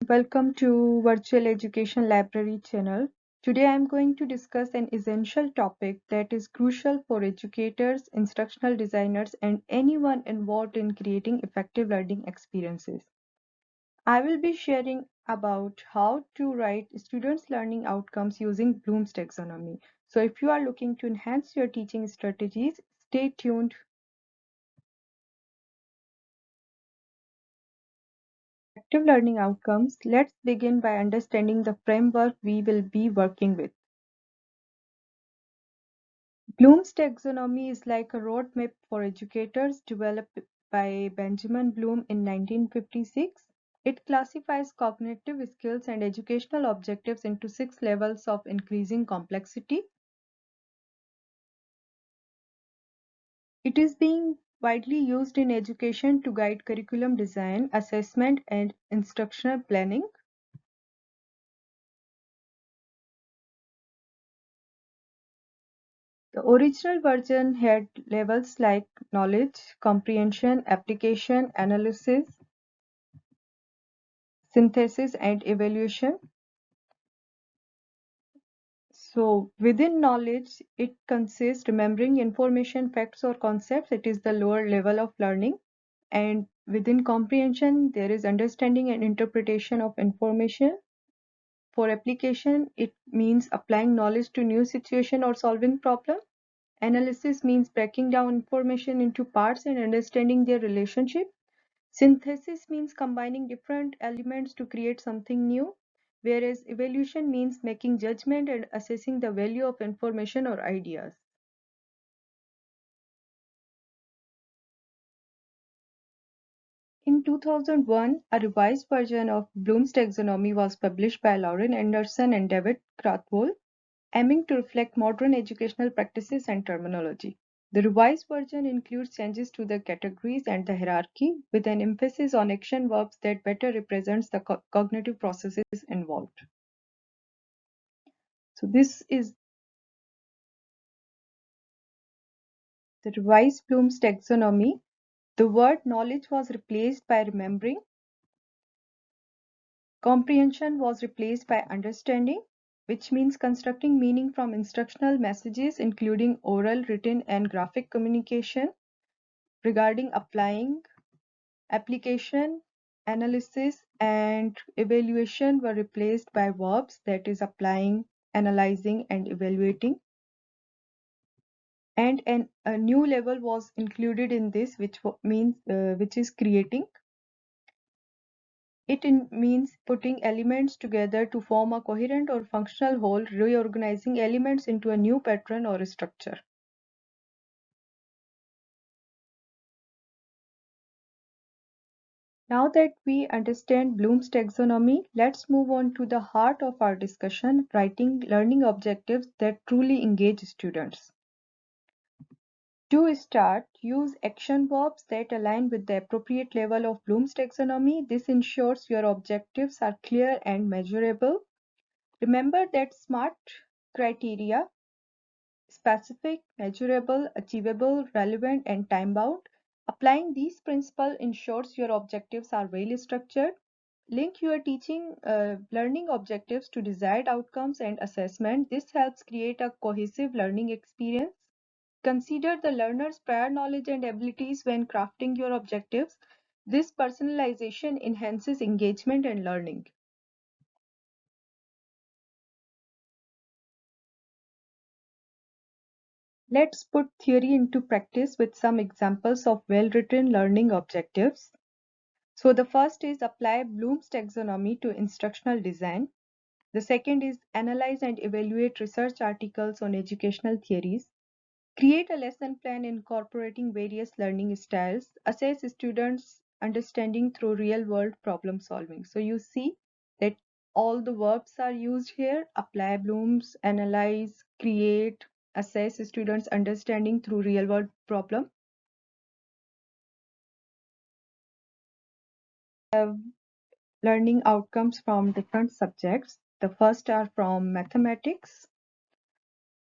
Welcome to Virtual Education Library channel. Today I am going to discuss an essential topic that is crucial for educators, instructional designers, and anyone involved in creating effective learning experiences. I will be sharing about how to write students' learning outcomes using Bloom's taxonomy. So if you are looking to enhance your teaching strategies, stay tuned. Effective learning outcomes, let's begin by understanding the framework we will be working with. Bloom's taxonomy is like a roadmap for educators developed by Benjamin Bloom in 1956. It classifies cognitive skills and educational objectives into 6 levels of increasing complexity. It is being widely used in education to guide curriculum design, assessment, and instructional planning. The original version had levels like knowledge, comprehension, application, analysis, synthesis, and evaluation. So within knowledge, it consists remembering information, facts, or concepts. It is the lower level of learning. And within comprehension, there is understanding and interpretation of information. For application, it means applying knowledge to new situation or solving problem. Analysis means breaking down information into parts and understanding their relationship. Synthesis means combining different elements to create something new, whereas evaluation means making judgment and assessing the value of information or ideas. In 2001, a revised version of Bloom's taxonomy was published by Lauren Anderson and David Krathwohl, aiming to reflect modern educational practices and terminology. The revised version includes changes to the categories and the hierarchy, with an emphasis on action verbs that better represents the cognitive processes involved. So this is the revised Bloom's taxonomy. The word knowledge was replaced by remembering. Comprehension was replaced by understanding, which means constructing meaning from instructional messages, including oral, written, and graphic communication. Regarding applying, application, analysis, and evaluation were replaced by verbs, that is applying, analyzing, and evaluating. And a new level was included in this, which is creating. It means putting elements together to form a coherent or functional whole, reorganizing elements into a new pattern or structure. Now that we understand Bloom's taxonomy, let's move on to the heart of our discussion, writing learning objectives that truly engage students. To start, use action verbs that align with the appropriate level of Bloom's taxonomy. This ensures your objectives are clear and measurable. Remember that SMART criteria: specific, measurable, achievable, relevant, and time-bound. Applying these principles ensures your objectives are well structured. Link your teaching learning objectives to desired outcomes and assessment. This helps create a cohesive learning experience. Consider the learner's prior knowledge and abilities when crafting your objectives. This personalization enhances engagement and learning. Let's put theory into practice with some examples of well-written learning objectives. So the first is apply Bloom's taxonomy to instructional design. The second is analyze and evaluate research articles on educational theories. Create a lesson plan incorporating various learning styles. Assess students' understanding through real-world problem solving. So you see that all the verbs are used here: apply Bloom's, analyze, create, assess students' understanding through real-world problem. Learning outcomes from different subjects. The first are from mathematics.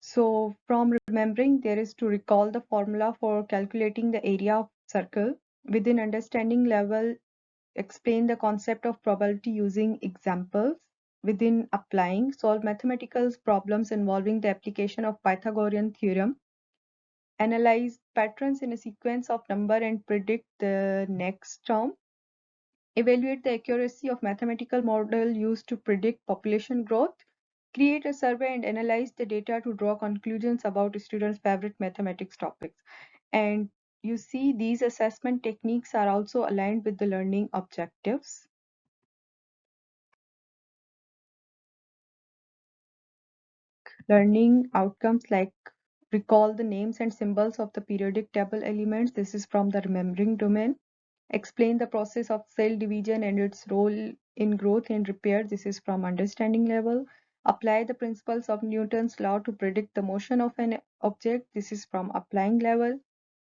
So from remembering, there is to recall the formula for calculating the area of circle. Within understanding level, explain the concept of probability using examples within applying, solve mathematical problems involving the application of Pythagorean theorem, analyze patterns in a sequence of number and predict the next term, evaluate the accuracy of mathematical model used to predict population growth, create a survey and analyze the data to draw conclusions about students' favorite mathematics topics. And you see, these assessment techniques are also aligned with the learning objectives. Learning outcomes like recall the names and symbols of the periodic table elements. This is from the remembering domain. Explain the process of cell division and its role in growth and repair. This is from understanding level. Apply the principles of Newton's law to predict the motion of an object. This is from applying level.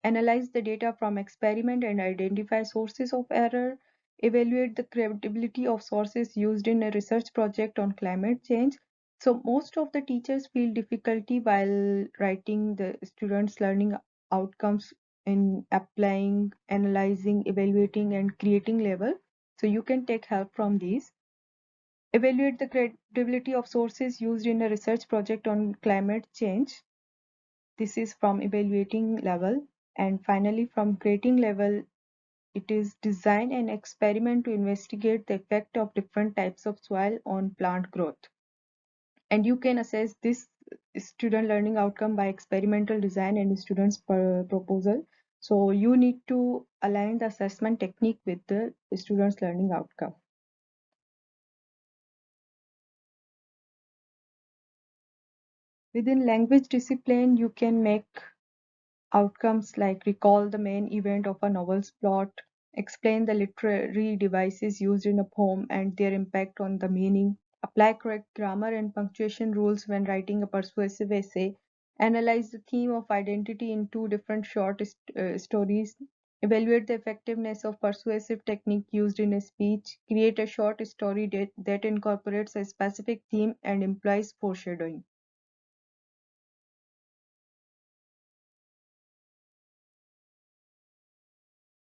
Analyze the data from experiment and identify sources of error. Evaluate the credibility of sources used in a research project on climate change. So most of the teachers feel difficulty while writing the students' learning outcomes in applying, analyzing, evaluating, and creating level. So you can take help from these. Evaluate the credibility of sources used in a research project on climate change. This is from evaluating level. And finally, from creating level, it is design an experiment to investigate the effect of different types of soil on plant growth. And you can assess this student learning outcome by experimental design and students proposal. So you need to align the assessment technique with the students learning outcome. Within language discipline, you can make outcomes like recall the main event of a novel's plot, explain the literary devices used in a poem and their impact on the meaning, apply correct grammar and punctuation rules when writing a persuasive essay, analyze the theme of identity in two different short stories, evaluate the effectiveness of persuasive technique used in a speech, create a short story that incorporates a specific theme and implies foreshadowing.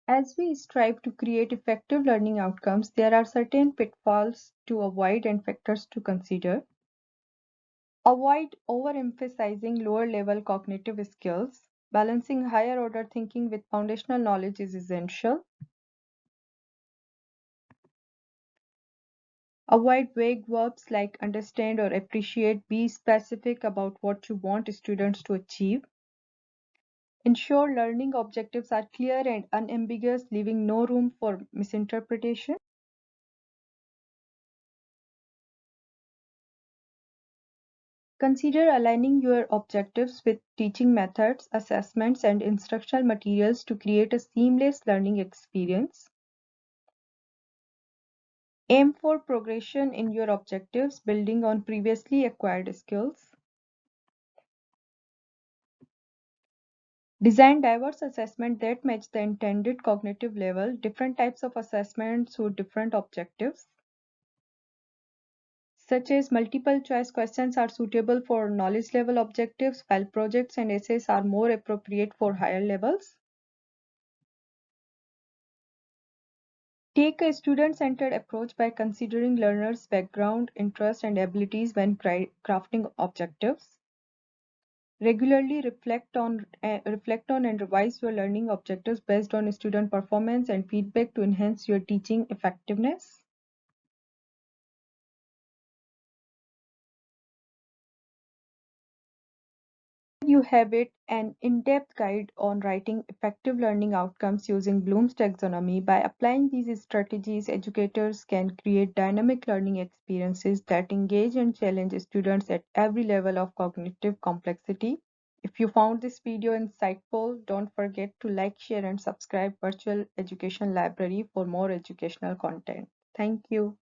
As we strive to create effective learning outcomes, there are certain pitfalls to avoid and factors to consider. Avoid overemphasizing lower level cognitive skills. Balancing higher order thinking with foundational knowledge is essential. Avoid vague verbs like understand or appreciate. Be specific about what you want students to achieve. Ensure learning objectives are clear and unambiguous, leaving no room for misinterpretation. Consider aligning your objectives with teaching methods, assessments, and instructional materials to create a seamless learning experience. Aim for progression in your objectives, building on previously acquired skills. Design diverse assessment that match the intended cognitive level. Different types of assessments suit different objectives, such as multiple choice questions are suitable for knowledge level objectives, while projects and essays are more appropriate for higher levels. Take a student-centered approach by considering learners' background, interests, and abilities when crafting objectives. Regularly reflect on and revise your learning objectives based on student performance and feedback to enhance your teaching effectiveness. You have it an in-depth guide on writing effective learning outcomes using Bloom's taxonomy. By applying these strategies, educators can create dynamic learning experiences that engage and challenge students at every level of cognitive complexity. If you found this video insightful, don't forget to like, share, and subscribe Virtual Education Library for more educational content. Thank you.